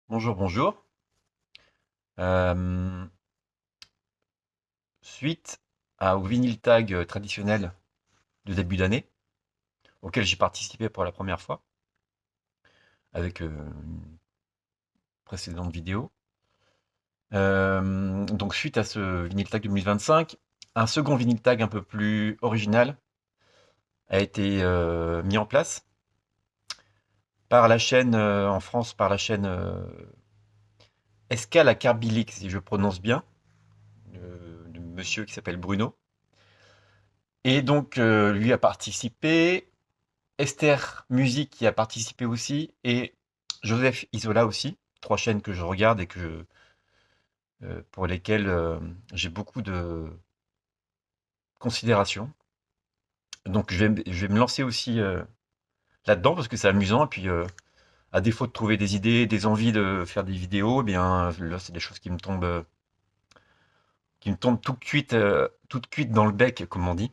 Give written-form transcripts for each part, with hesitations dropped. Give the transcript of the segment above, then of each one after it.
Bonjour, bonjour. Euh, Suite au Vinyl Tag traditionnel de début d'année, auquel j'ai participé pour la première fois, avec une précédente vidéo. Donc suite à ce Vinyl Tag 2025, un second Vinyl Tag un peu plus original a été mis en place par la chaîne, en France, par la chaîne Escale à Carbilic, si je prononce bien, de monsieur qui s'appelle Bruno. Et donc lui a participé, Esther Musique qui a participé aussi, et Joseph Isola aussi, trois chaînes que je regarde et pour lesquelles j'ai beaucoup de considération. Donc je vais me lancer aussi là-dedans parce que c'est amusant, et puis à défaut de trouver des idées, des envies de faire des vidéos, eh bien là c'est des choses qui me tombent toutes cuites dans le bec, comme on dit.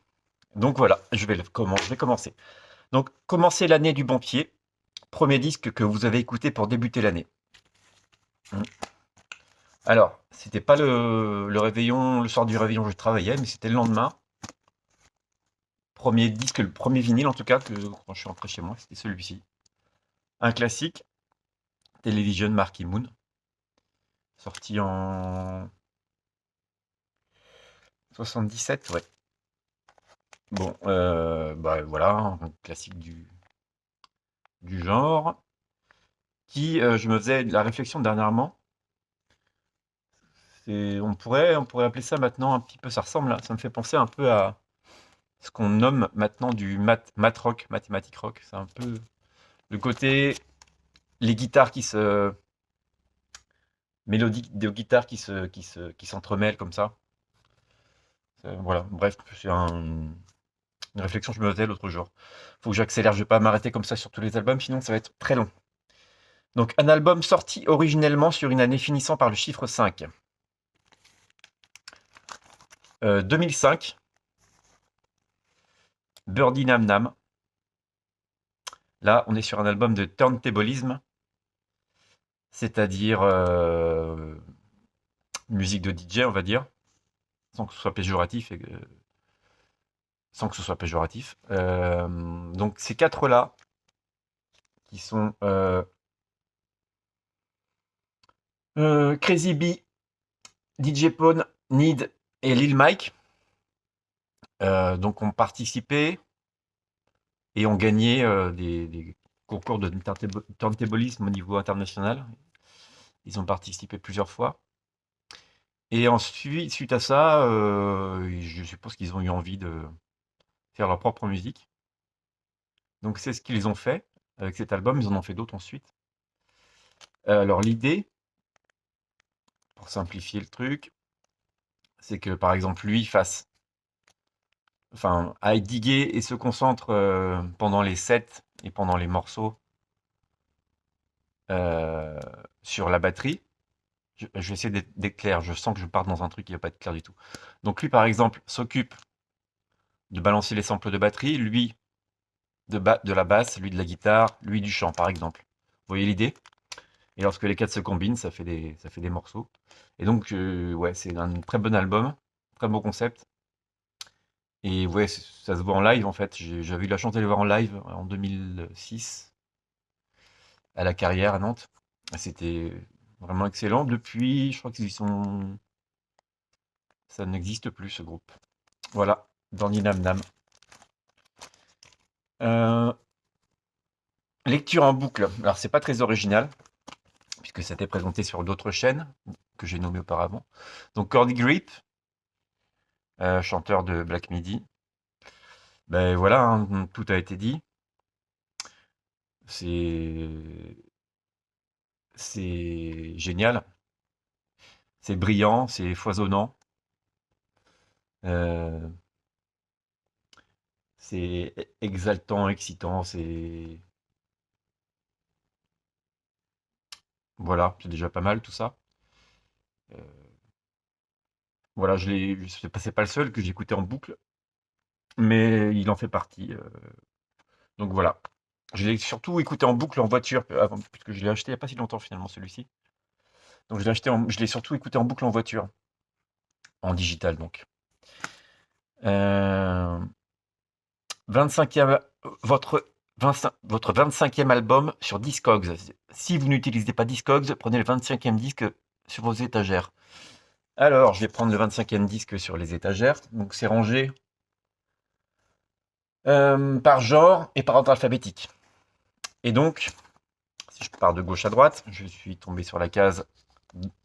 Donc voilà, je vais commencer. Donc commencer l'année du bon pied, premier disque que vous avez écouté pour débuter l'année. Alors, c'était pas le réveillon, le soir du réveillon, je travaillais, mais c'était le lendemain. Premier disque, le premier vinyle en tout cas, que quand je suis rentré chez moi, c'était celui-ci. Un classique, Television Marquee Moon, sorti en 77, ouais. Bon, bah voilà, un classique du genre, qui, je me faisais de la réflexion dernièrement, on pourrait appeler ça maintenant un petit peu, ça ressemble, ça me fait penser un peu à ce qu'on nomme maintenant du math rock, mathématique rock. C'est un peu le côté les guitares mélodies de guitares qui s'entremêlent comme ça. Voilà, bref, c'est une réflexion que je me faisais l'autre jour. Faut que j'accélère, je vais pas m'arrêter comme ça sur tous les albums, sinon ça va être très long. Donc, un album sorti originellement sur une année finissant par le chiffre 5. 2005, Birdie Nam Nam. Là, on est sur un album de turntablisme, c'est-à-dire musique de DJ, on va dire, sans que ce soit péjoratif. Sans que ce soit péjoratif. Donc ces quatre-là, qui sont Crazy B, DJ Pone, Need et Lil Mike, donc ont participé et ont gagné des concours de turntablisme au niveau international. Ils ont participé plusieurs fois. Et ensuite, suite à ça, je suppose qu'ils ont eu envie de faire leur propre musique. Donc c'est ce qu'ils ont fait avec cet album. Ils en ont fait d'autres ensuite. Alors l'idée, pour simplifier le truc, c'est que par exemple lui aille diguer et se concentre pendant les sets et pendant les morceaux euh, sur la batterie. Je vais essayer d'être clair, je sens que je pars dans un truc qui va pas être clair du tout. Donc lui par exemple s'occupe de balancer les samples de batterie, lui de la basse, lui de la guitare, lui du chant par exemple. Vous voyez l'idée? Et lorsque les quatre se combinent, ça fait des morceaux. Et donc ouais, c'est un très bon album, très beau concept. Et ouais, ça se voit en live en fait. J'avais eu la chance d'aller voir en live en 2006 à la Carrière à Nantes. C'était vraiment excellent. Depuis, je crois ça n'existe plus ce groupe. Voilà, dans Nam Nam. Euh, Lecture en boucle. Alors c'est pas très original puisque ça été présenté sur d'autres chaînes que j'ai nommées auparavant. Donc Cordy Grip, chanteur de Black Midi. Ben voilà, hein, tout a été dit. C'est c'est génial, c'est brillant, c'est foisonnant. Euh, c'est exaltant, excitant, voilà, c'est déjà pas mal tout ça. Euh, voilà, c'est pas le seul que j'écoutais en boucle, mais il en fait partie. Donc voilà. Je l'ai surtout écouté en boucle en voiture, avant, puisque je l'ai acheté il n'y a pas si longtemps finalement celui-ci. Donc je l'ai surtout écouté en boucle en voiture, en digital donc. Euh, 25e, votre, votre 25e album sur Discogs. Si vous n'utilisez pas Discogs, prenez le 25e disque sur vos étagères. Alors, je vais prendre le 25e disque sur les étagères. Donc, c'est rangé par genre et par ordre alphabétique. Et donc, si je pars de gauche à droite, je suis tombé sur la case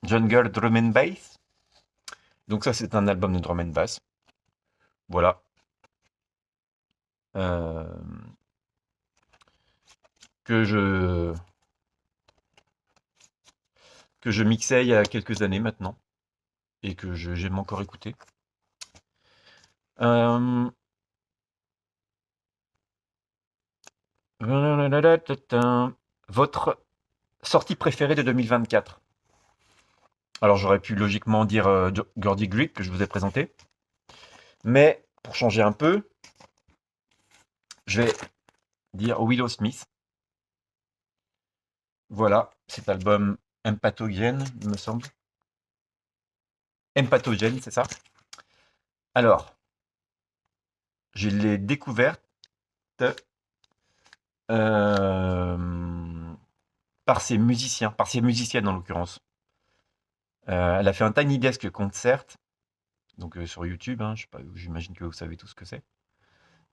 Jungle Drum and Bass. Donc ça, c'est un album de drum and bass. Voilà. Euh, que je mixais il y a quelques années maintenant et que j'aime encore écouter. Euh, Votre sortie préférée de 2024? Alors j'aurais pu logiquement dire Gordy Grip que je vous ai présenté, mais pour changer un peu, je vais dire Willow Smith. Voilà, cet album Empathogène, il me semble. Empathogène, c'est ça. Alors, je l'ai découverte euh, par ses musiciens, par ses musiciennes en l'occurrence. Elle a fait un Tiny Desk concert, donc sur YouTube, hein, je sais pas, j'imagine que vous savez tout ce que c'est.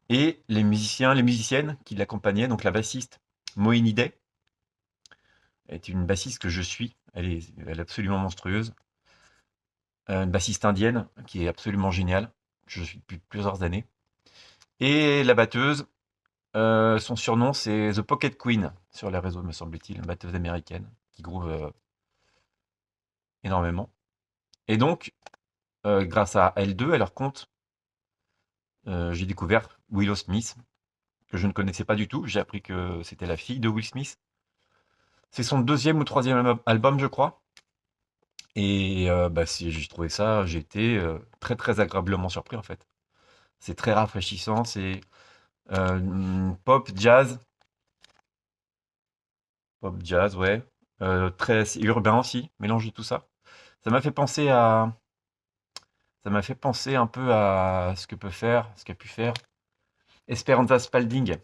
Et les musiciens, les musiciennes qui l'accompagnaient, donc la bassiste Moini Day, est une bassiste que je suis, elle est absolument monstrueuse. Une bassiste indienne qui est absolument géniale, je suis depuis plusieurs années. Et la batteuse, son surnom c'est The Pocket Queen sur les réseaux, me semble-t-il, une batteuse américaine qui groove énormément. Et donc, grâce à L2, à leur compte, j'ai découvert Willow Smith, que je ne connaissais pas du tout. J'ai appris que c'était la fille de Will Smith. C'est son deuxième ou troisième album, je crois. Et bah, j'ai trouvé ça, j'ai été très très agréablement surpris en fait. C'est très rafraîchissant, c'est pop, jazz, ouais. Très c'est urbain aussi, mélange de tout ça. Ça m'a fait penser à, ça m'a fait penser un peu à ce qu'a pu faire Esperanza Spalding,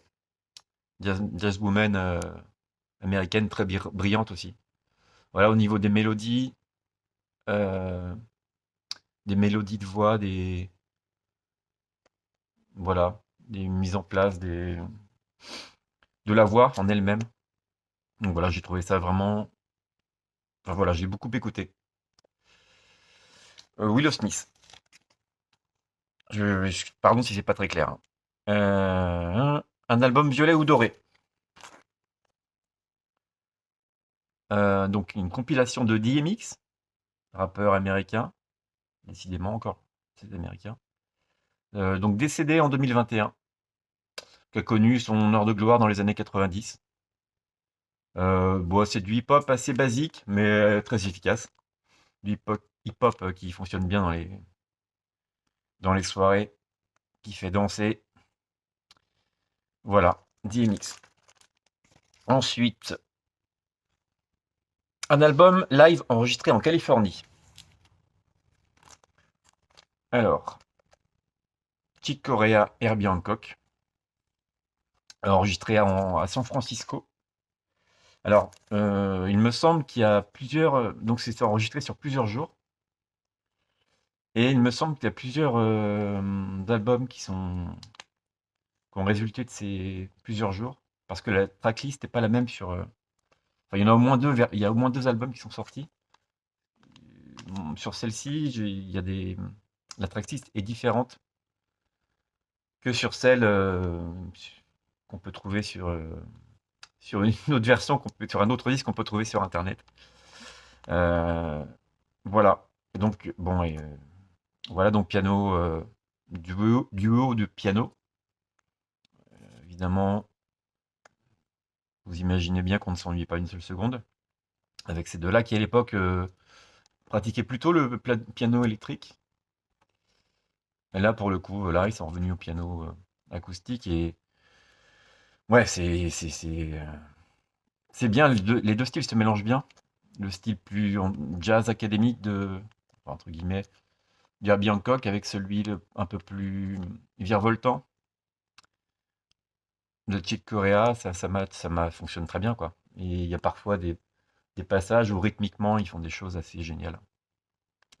jazzwoman américaine très brillante aussi. Voilà, au niveau euh, des mélodies de voix, voilà, des mises en place, de la voix en elle-même. Donc voilà, j'ai trouvé ça vraiment, enfin voilà, j'ai beaucoup écouté. Willow Smith. Pardon si c'est pas très clair, hein. Un album violet ou doré. Donc une compilation de DMX, rappeur américain, décidément encore, c'est américain. Donc décédé en 2021, qui a connu son heure de gloire dans les années 90. Bon, c'est du hip-hop assez basique, mais très efficace. Du hip-hop qui fonctionne bien dans les soirées, qui fait danser. Voilà, DMX. Ensuite, un album live enregistré en Californie. Alors, Chick Corea, Herbie Hancock, enregistré à San Francisco. Alors, il me semble qu'il y a plusieurs, donc c'est enregistré sur plusieurs jours. Et il me semble qu'il y a plusieurs albums qui ont résulté de ces plusieurs jours, parce que la tracklist n'est pas la même sur. Enfin, il y en a au moins deux, il y a au moins deux albums qui sont sortis. Sur celle-ci, il y a la tracklist est différente que sur celle qu'on peut trouver sur une autre version, sur un autre disque qu'on peut trouver sur Internet. Euh, voilà. Et donc, bon, voilà, donc piano, duo de piano. Évidemment, vous imaginez bien qu'on ne s'ennuie pas une seule seconde avec ces deux-là qui, à l'époque, pratiquaient plutôt le piano électrique. Et là, pour le coup, là, ils sont revenus au piano acoustique et Ouais, c'est bien, les deux styles se mélangent bien. Le style plus jazz académique enfin, entre guillemets, du Herbie Hancock avec celui un peu plus virevoltant de Chick Corea, ça fonctionne très bien, quoi. Et il y a parfois des passages où rythmiquement ils font des choses assez géniales.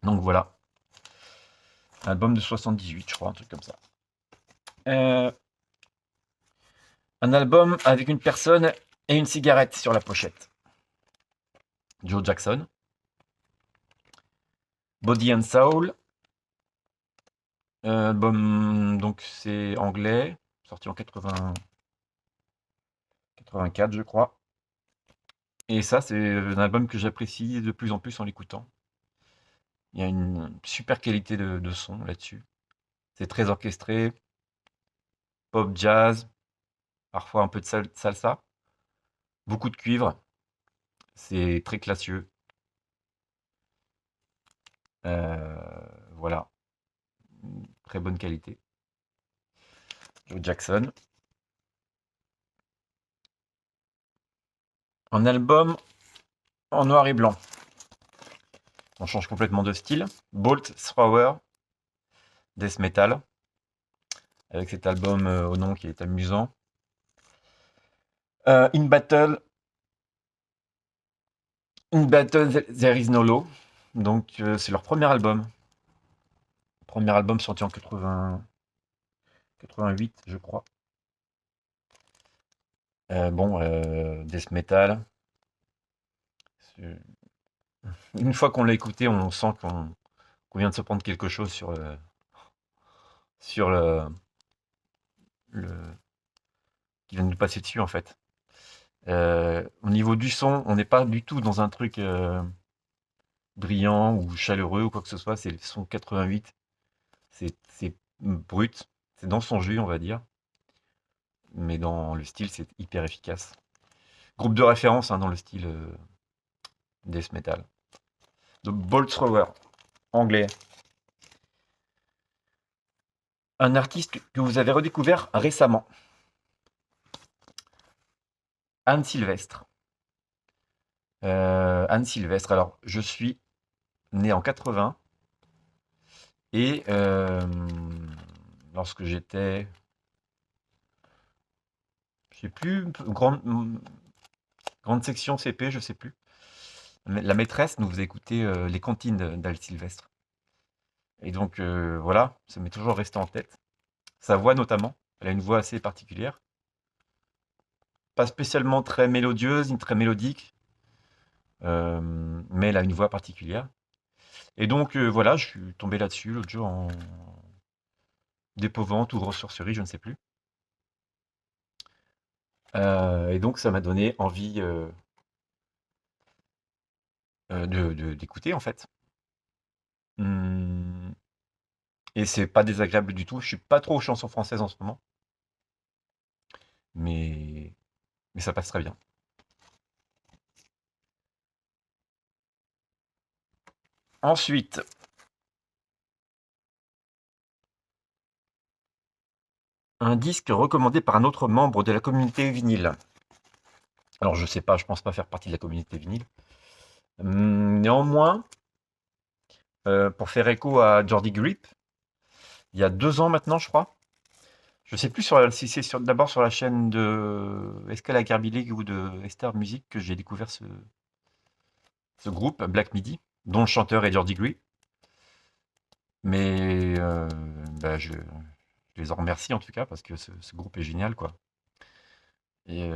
Donc voilà, album de 78, je crois, un truc comme ça. Euh, un album avec une personne et une cigarette sur la pochette. Joe Jackson, Body and Soul, album, donc c'est anglais, sorti en 84, je crois. Et ça, c'est un album que j'apprécie de plus en plus en l'écoutant. Il y a une super qualité de son là-dessus. C'est très orchestré, pop jazz, parfois un peu de salsa, beaucoup de cuivre. C'est très classieux. Voilà, très bonne qualité. Joe Jackson. Un album en noir et blanc. On change complètement de style. Bolt Thrower, death metal, avec cet album au nom qui est amusant. In Battle, There Is No Law. Donc c'est leur premier album. Premier album sorti en 88, je crois. Bon, death metal. Une fois qu'on l'a écouté, on sent qu'on vient de se prendre quelque chose sur le qui vient de nous passer dessus en fait. Au niveau du son, on n'est pas du tout dans un truc brillant ou chaleureux ou quoi que ce soit. C'est le son 88. C'est brut. C'est dans son jus, on va dire. Mais dans le style, c'est hyper efficace. Groupe de référence hein, dans le style death metal. Donc Bolt Thrower, anglais. Un artiste que vous avez redécouvert récemment. Anne Sylvestre. Anne Sylvestre. Alors, je suis né en 80 et lorsque j'étais, je sais plus, grande section CP, je sais plus. La maîtresse nous faisait écouter les comptines d'Anne Sylvestre. Et donc voilà, ça m'est toujours resté en tête. Sa voix notamment, elle a une voix assez particulière. Pas spécialement très mélodieuse, ni très mélodique, mais elle a une voix particulière. Et donc voilà, je suis tombé là-dessus l'autre jour en d'épouvante ou ressourcerie, je ne sais plus. Et donc ça m'a donné envie d'écouter en fait. Hum, et c'est pas désagréable du tout. Je suis pas trop aux chansons françaises en ce moment, mais, mais ça passe très bien. Ensuite, un disque recommandé par un autre membre de la communauté vinyle. Alors je sais pas, je pense pas faire partie de la communauté vinyle. Néanmoins, pour faire écho à Jordi Grip, il y a 2 ans maintenant, je crois. Je sais plus si c'est d'abord sur la chaîne de Escala Garbileg ou de Esther Music que j'ai découvert ce groupe, Black Midi, dont le chanteur est Jordi Grip. Mais bah, je les en remercie en tout cas parce que ce groupe est génial, quoi. Et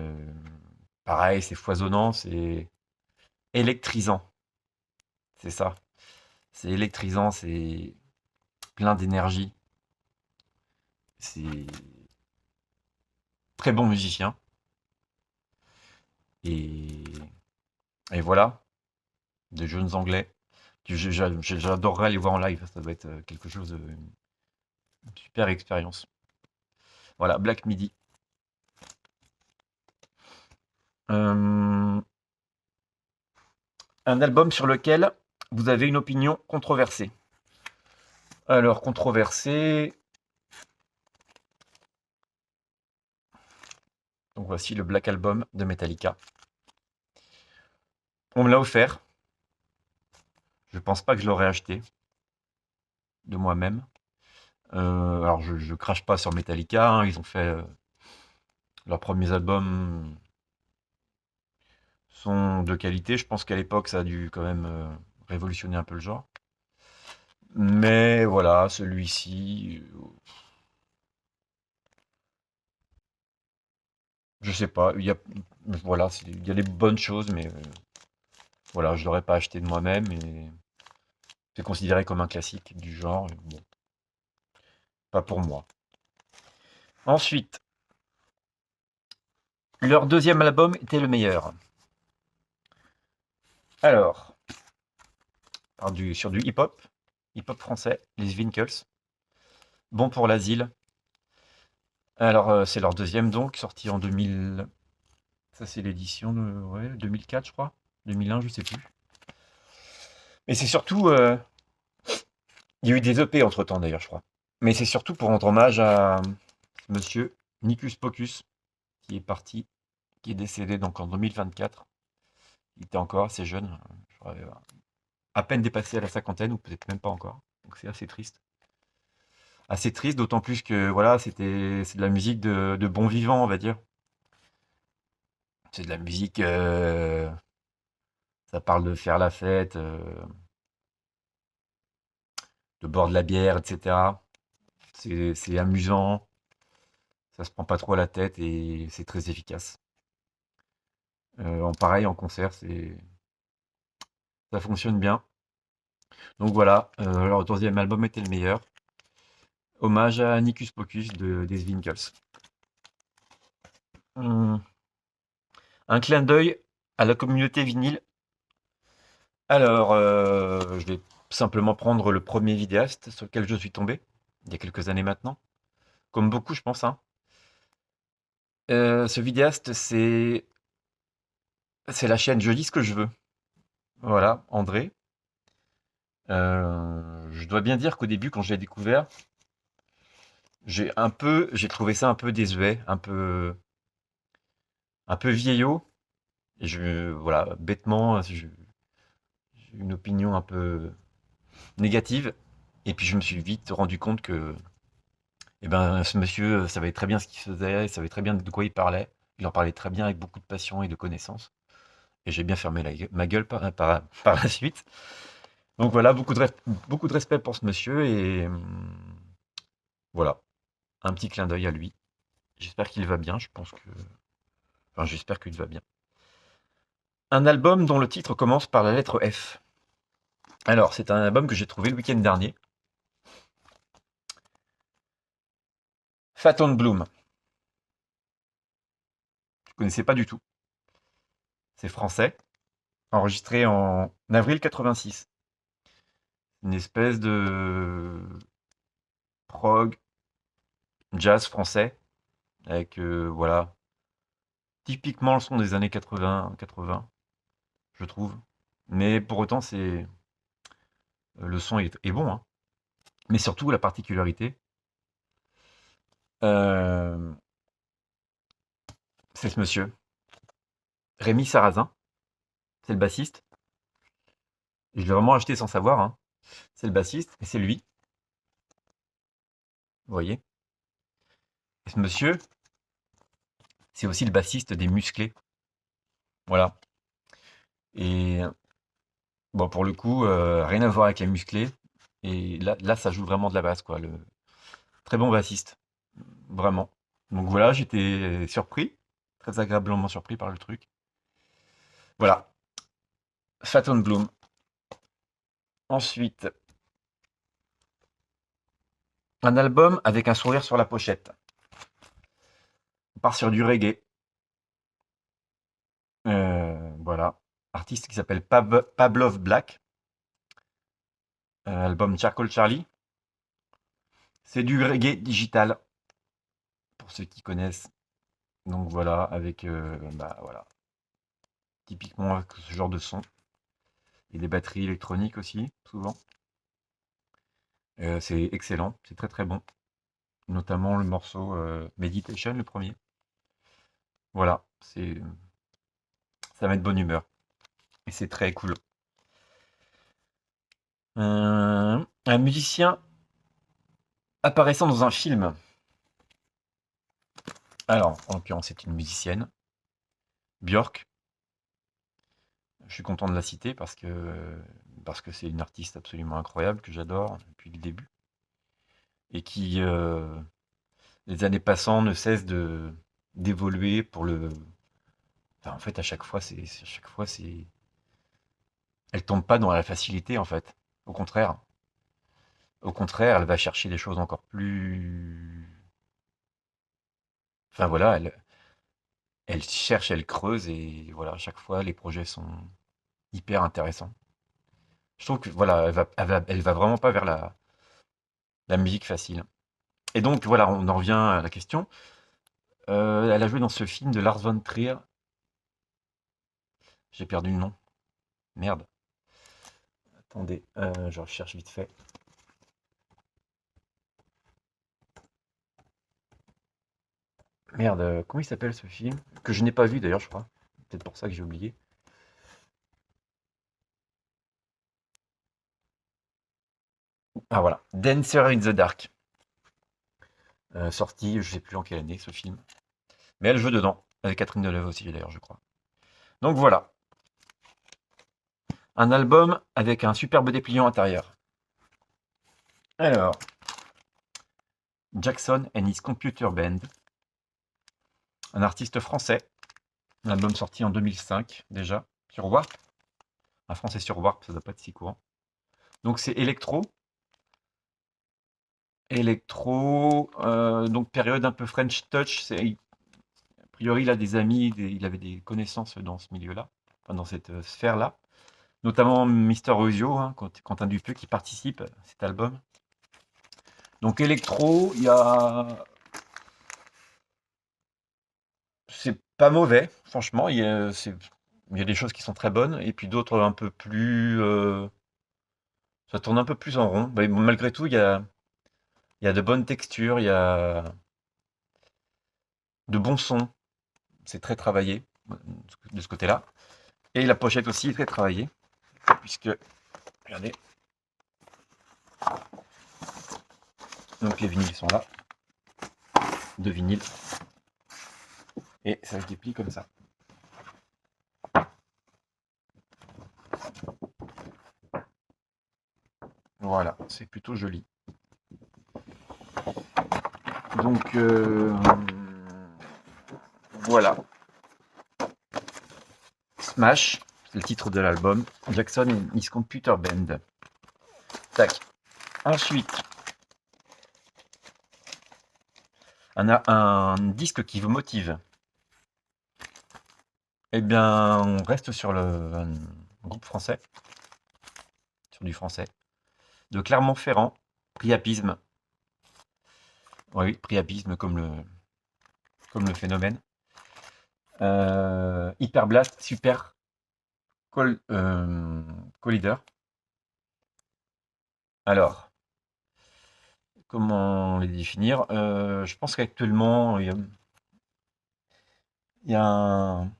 pareil, c'est foisonnant, c'est électrisant. C'est ça. C'est électrisant, c'est plein d'énergie. C'est très bon musicien. Et, et voilà, de jeunes Anglais. J'adorerais les voir en live. Ça doit être quelque chose, une super expérience. Voilà, Black Midi. Un album sur lequel vous avez une opinion controversée. Alors, controversée. Donc voici le Black Album de Metallica. On me l'a offert. Je pense pas que je l'aurais acheté de moi-même. Alors je crache pas sur Metallica, hein, ils ont fait leurs premiers albums sont de qualité. Je pense qu'à l'époque ça a dû quand même révolutionner un peu le genre. Mais voilà, celui-ci, je sais pas. Voilà, il y a les bonnes choses, mais voilà, je l'aurais pas acheté de moi-même et c'est considéré comme un classique du genre. Et bon, pas pour moi. Ensuite, leur deuxième album était le meilleur. Alors, sur du hip-hop français, les Winkles. Bon pour l'asile. Alors, c'est leur deuxième donc, sorti en 2000. Ça, c'est l'édition de ouais, 2004, je crois. 2001, je sais plus. Mais c'est surtout. Il y a eu des EP entre-temps, d'ailleurs, je crois. Mais c'est surtout pour rendre hommage à monsieur Nicus Pocus, qui est parti, qui est décédé donc en 2024. Il était encore assez jeune, je crois, à peine dépassé à la cinquantaine, ou peut-être même pas encore. Donc c'est assez triste. Assez triste, d'autant plus que voilà, c'est de la musique de bon vivant, on va dire. C'est de la musique, ça parle de faire la fête, de boire de la bière, etc. C'est amusant, ça se prend pas trop à la tête et c'est très efficace. En pareil, en concert, ça fonctionne bien. Donc voilà, leur deuxième album était le meilleur. Hommage à Nicus Pocus des Winkles. Hum, Un clin d'œil à la communauté vinyle. Alors, je vais simplement prendre le premier vidéaste sur lequel je suis tombé, il y a quelques années maintenant. Comme beaucoup, je pense, hein. Ce vidéaste, c'est la chaîne Je dis ce que je veux. Voilà, André. Je dois bien dire qu'au début, quand je l'ai découvert, j'ai trouvé ça un peu désuet, un peu vieillot. Et voilà, bêtement, j'ai une opinion un peu négative. Et puis je me suis vite rendu compte que, eh ben, ce monsieur savait très bien ce qu'il faisait, il savait très bien de quoi il parlait. Il en parlait très bien avec beaucoup de passion et de connaissance. Et j'ai bien fermé ma gueule par la suite. Donc voilà, beaucoup de respect pour ce monsieur et voilà, un petit clin d'œil à lui. J'espère qu'il va bien, enfin, j'espère qu'il va bien. Un album dont le titre commence par la lettre F. Alors, c'est un album que j'ai trouvé le week-end dernier. Phaeton Bloom. Je connaissais pas du tout. C'est français, enregistré en avril 86. Une espèce de prog jazz français avec voilà, typiquement le son des années 80, je trouve. Mais pour autant, le son est bon, hein. Mais surtout la particularité, euh, c'est ce monsieur, Rémi Sarrazin, c'est le bassiste. Je l'ai vraiment acheté sans savoir, hein. C'est le bassiste et c'est lui, vous voyez. Et ce monsieur, c'est aussi le bassiste des Musclés, voilà. Et bon, pour le coup, rien à voir avec les Musclés. Et là, ça joue vraiment de la basse, quoi. Très bon bassiste, vraiment. Donc voilà, j'étais surpris, très agréablement surpris par le truc. Voilà, Phaeton Bloom. Ensuite, un album avec un sourire sur la pochette. On part sur du reggae. Voilà, artiste qui s'appelle Pavlov Black. Album Charcoal Charlie. C'est du reggae digital, pour ceux qui connaissent. Donc voilà, avec bah, voilà, typiquement avec ce genre de son. Et des batteries électroniques aussi, souvent. C'est excellent, c'est très très bon. Notamment le morceau Meditation, le premier. Voilà, ça met de bonne humeur et c'est très cool. Un musicien apparaissant dans un film. Alors, en l'occurrence, c'est une musicienne, Björk. Je suis content de la citer parce que c'est une artiste absolument incroyable que j'adore depuis le début et qui, les années passant, ne cesse d'évoluer pour le. Enfin, en fait, à chaque fois, elle tombe pas dans la facilité, en fait. Au contraire, elle va chercher des choses encore plus. Enfin voilà, elle cherche, elle creuse et voilà, à chaque fois, les projets sont hyper intéressants. Je trouve que voilà, elle va vraiment pas vers la musique facile. Et donc voilà, on en revient à la question. Elle a joué dans ce film de Lars von Trier. J'ai perdu le nom. Merde. Attendez, je recherche vite fait. Merde, comment il s'appelle ce film? Que je n'ai pas vu d'ailleurs, je crois. Peut-être pour ça que j'ai oublié. Ah voilà, Dancer in the Dark. Sorti, je sais plus en quelle année ce film. Mais elle joue dedans, avec Catherine Deneuve aussi d'ailleurs, je crois. Donc voilà, un album avec un superbe dépliant intérieur. Alors, Jackson and his Computer Band, un artiste français. Un album sorti en 2005 déjà, sur Warp. Un français sur Warp, ça doit pas être si courant. Donc c'est électro. Électro, donc période un peu French touch. A priori, il a des amis, il avait des connaissances dans ce milieu-là, enfin, dans cette sphère-là. Notamment Mister Ozio, hein, Quentin Dupieux, qui participe à cet album. Donc électro, c'est pas mauvais, franchement. Il y a des choses qui sont très bonnes, et puis d'autres un peu plus. Ça tourne un peu plus en rond. Mais bon, malgré tout, il y a de bonnes textures, il y a de bons sons. C'est très travaillé de ce côté-là. Et la pochette aussi est très travaillée, puisque, regardez, donc les vinyles sont là, deux vinyles, et ça se déplie comme ça. Voilà, c'est plutôt joli. Donc, voilà. Smash, c'est le titre de l'album. Jackson and his Computer Band. Tac. Ensuite, un disque qui vous motive. Eh bien, on reste sur un groupe français, sur du français, de Clermont-Ferrand, Priapisme. Oui, Priapisme comme le phénomène. Hyperblast, Super Collider. Alors, comment les définir? Je pense qu'actuellement, il y a un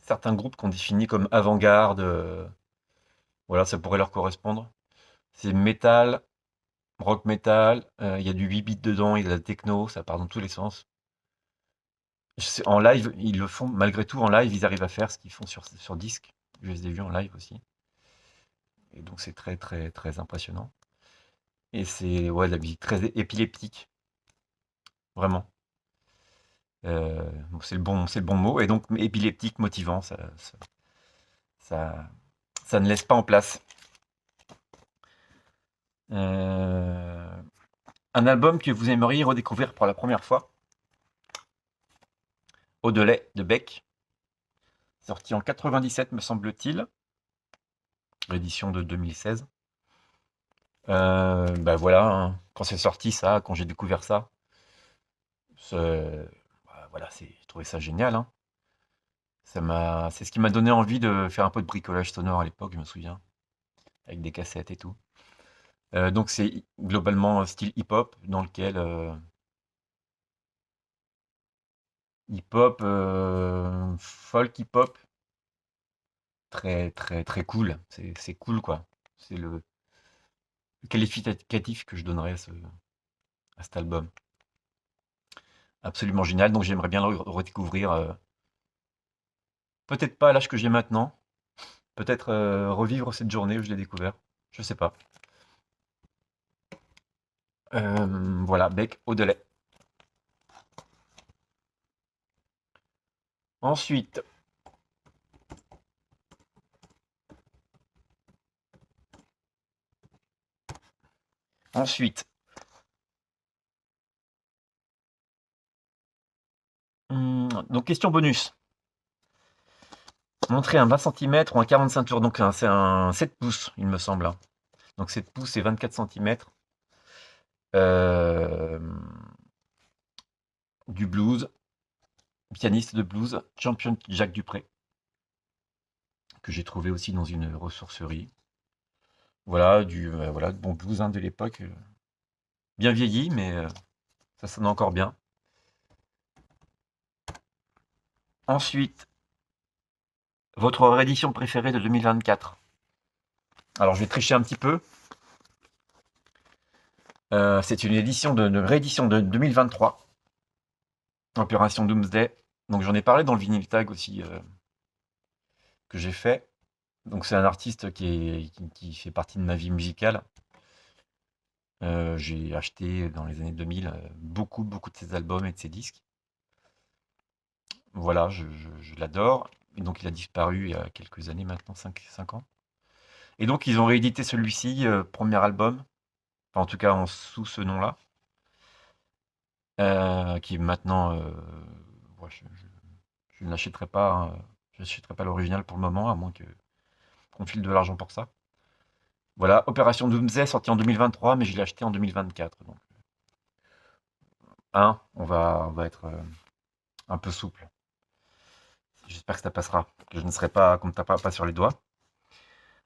certain groupe qu'on définit comme avant-garde. Voilà, ça pourrait leur correspondre. C'est métal, rock metal. Il y a du 8 bits dedans, il y a de la techno, ça part dans tous les sens. En live, ils le font, malgré tout, en live, ils arrivent à faire ce qu'ils font sur disque. Je les ai vus en live aussi. Et donc, c'est très, très, très impressionnant. Et c'est ouais, de la musique très épileptique, vraiment. Bon, c'est le bon mot. Et donc, épileptique, motivant, ça, ça ne laisse pas en place. Euh, un album que vous aimeriez redécouvrir pour la première fois, Au-delà de Beck, sorti en 97, me semble-t-il, l'édition de 2016. Bah voilà, hein, quand c'est sorti ça, quand j'ai découvert ça, bah voilà, je trouvais ça génial, hein. C'est ce qui m'a donné envie de faire un peu de bricolage sonore à l'époque, je me souviens, avec des cassettes et tout. Donc c'est globalement un style hip-hop dans lequel hip-hop, folk hip-hop, très très très cool. C'est cool quoi. C'est le qualificatif que je donnerais à cet album. Absolument génial, donc j'aimerais bien le redécouvrir, peut-être pas à l'âge que j'ai maintenant, peut-être revivre cette journée où je l'ai découvert, je sais pas. Voilà, Bec au Delay. Ensuite, ensuite, donc question bonus. Montrer un 20 centimètres ou un 45 tours, donc c'est un 7 pouces, il me semble, hein. Donc 7 pouces et 24 centimètres. Du blues, pianiste de blues, champion Jacques Dupré, que j'ai trouvé aussi dans une ressourcerie. Voilà, voilà, bon blues hein, de l'époque, bien vieilli, mais ça sonne encore bien. Ensuite, votre réédition préférée de 2024. Alors, je vais tricher un petit peu. C'est une réédition de 2023, Opération Doomsday. Donc, j'en ai parlé dans le vinyle tag aussi que j'ai fait. Donc, c'est un artiste qui fait partie de ma vie musicale. J'ai acheté dans les années 2000 beaucoup de ses albums et de ses disques. Voilà, je l'adore. Et donc, il a disparu il y a quelques années maintenant, 5 ans. Et donc, ils ont réédité celui-ci, premier album, enfin, en tout cas sous ce nom-là, qui maintenant, ouais, je ne l'achèterai pas, hein, je n'achèterai pas l'original pour le moment, à moins qu'on file de l'argent pour ça. Voilà, Opération Doomsday, sorti en 2023, mais je l'ai acheté en 2024. Donc, on va être un peu souple. J'espère que ça passera, que je ne serai pas comme ta pas sur les doigts.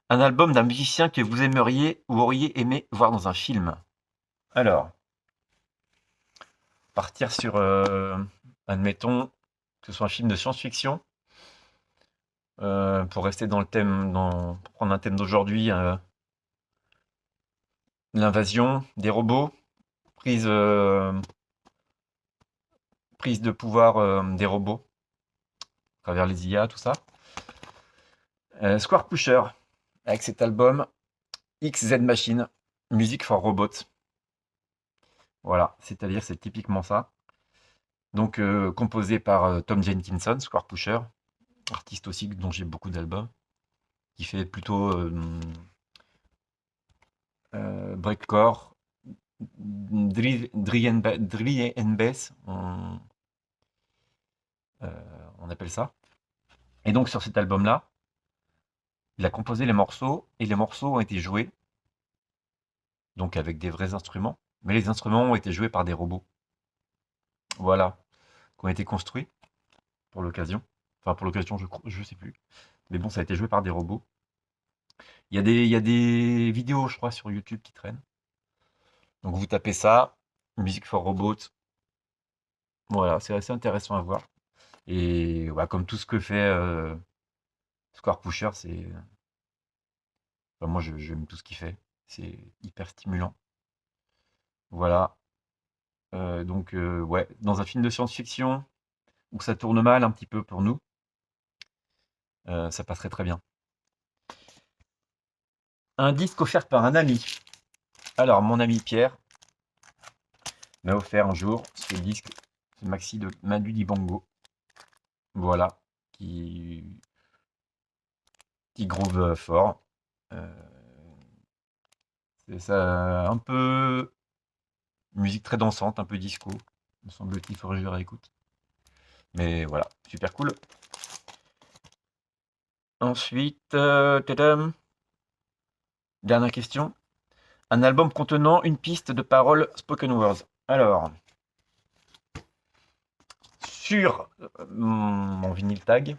Un album d'un musicien que vous aimeriez ou auriez aimé voir dans un film. Alors, partir sur, admettons, que ce soit un film de science-fiction, pour rester dans le thème, pour prendre un thème d'aujourd'hui, l'invasion des robots, prise, prise de pouvoir des robots à travers les IA, tout ça. Square Pusher, avec cet album XZ Machine, Music for Robots. Voilà, c'est-à-dire c'est typiquement ça. Donc composé par Tom Jenkinson, Square Pusher, artiste aussi dont j'ai beaucoup d'albums, qui fait plutôt breakcore, drill and bass, on appelle ça. Et donc sur cet album-là, il a composé les morceaux et les morceaux ont été joués donc avec des vrais instruments, mais les instruments ont été joués par des robots. Voilà, qui ont été construits pour l'occasion. Enfin pour l'occasion, je sais plus. Mais bon, ça a été joué par des robots. Il y a des vidéos, je crois, sur YouTube qui traînent. Donc vous tapez ça, Music for Robots. Voilà, c'est assez intéressant à voir. Et ouais, comme tout ce que fait Square Pusher, enfin, moi j'aime tout ce qu'il fait. C'est hyper stimulant. Voilà. Donc ouais, dans un film de science-fiction où ça tourne mal un petit peu pour nous, ça passerait très bien. Un disque offert par un ami. Alors, mon ami Pierre m'a offert un jour ce disque, ce maxi de Manu Dibango. Voilà, qui groove fort. Euh, c'est ça, un peu musique très dansante, un peu disco. Me semble-t-il, faudrait que je le réécoute. Mais voilà, super cool. Ensuite, tadam, dernière question. Un album contenant une piste de paroles spoken words. Alors, sur mon vinyle tag,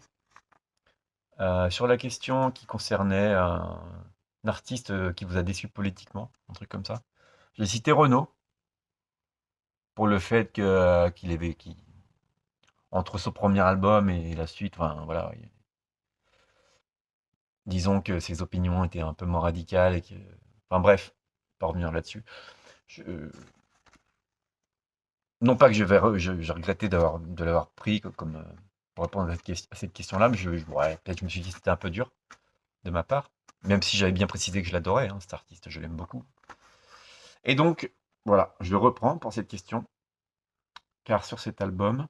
sur la question qui concernait un artiste qui vous a déçu politiquement, un truc comme ça, j'ai cité Renaud pour le fait qu'il avait, entre son premier album et la suite, enfin voilà, disons que ses opinions étaient un peu moins radicales et que, enfin bref, pas revenir là-dessus. Je Non pas que j'ai regretté de l'avoir pris comme, pour répondre à cette question-là, mais ouais, peut-être je me suis dit que c'était un peu dur de ma part, même si j'avais bien précisé que je l'adorais, hein, cet artiste, je l'aime beaucoup. Et donc, voilà, je le reprends pour cette question, car sur cet album,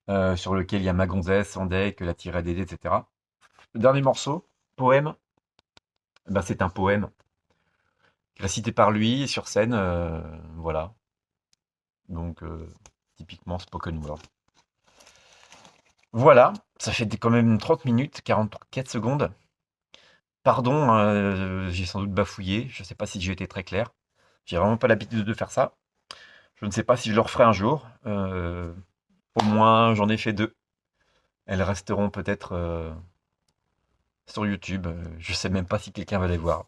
sur lequel il y a Ma gonzesse, Sandek, La tirade d'Aidé, etc. Le dernier morceau, poème, ben, c'est un poème récité par lui sur scène, voilà. Donc, typiquement spoken word. Voilà, ça fait quand même 30 minutes, 44 secondes. Pardon, j'ai sans doute bafouillé, je ne sais pas si j'ai été très clair. J'ai vraiment pas l'habitude de faire ça. Je ne sais pas si je le referai un jour. Au moins, j'en ai fait 2. Elles resteront peut-être sur YouTube. Je sais même pas si quelqu'un va les voir.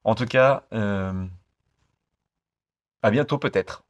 En tout cas, à bientôt peut-être.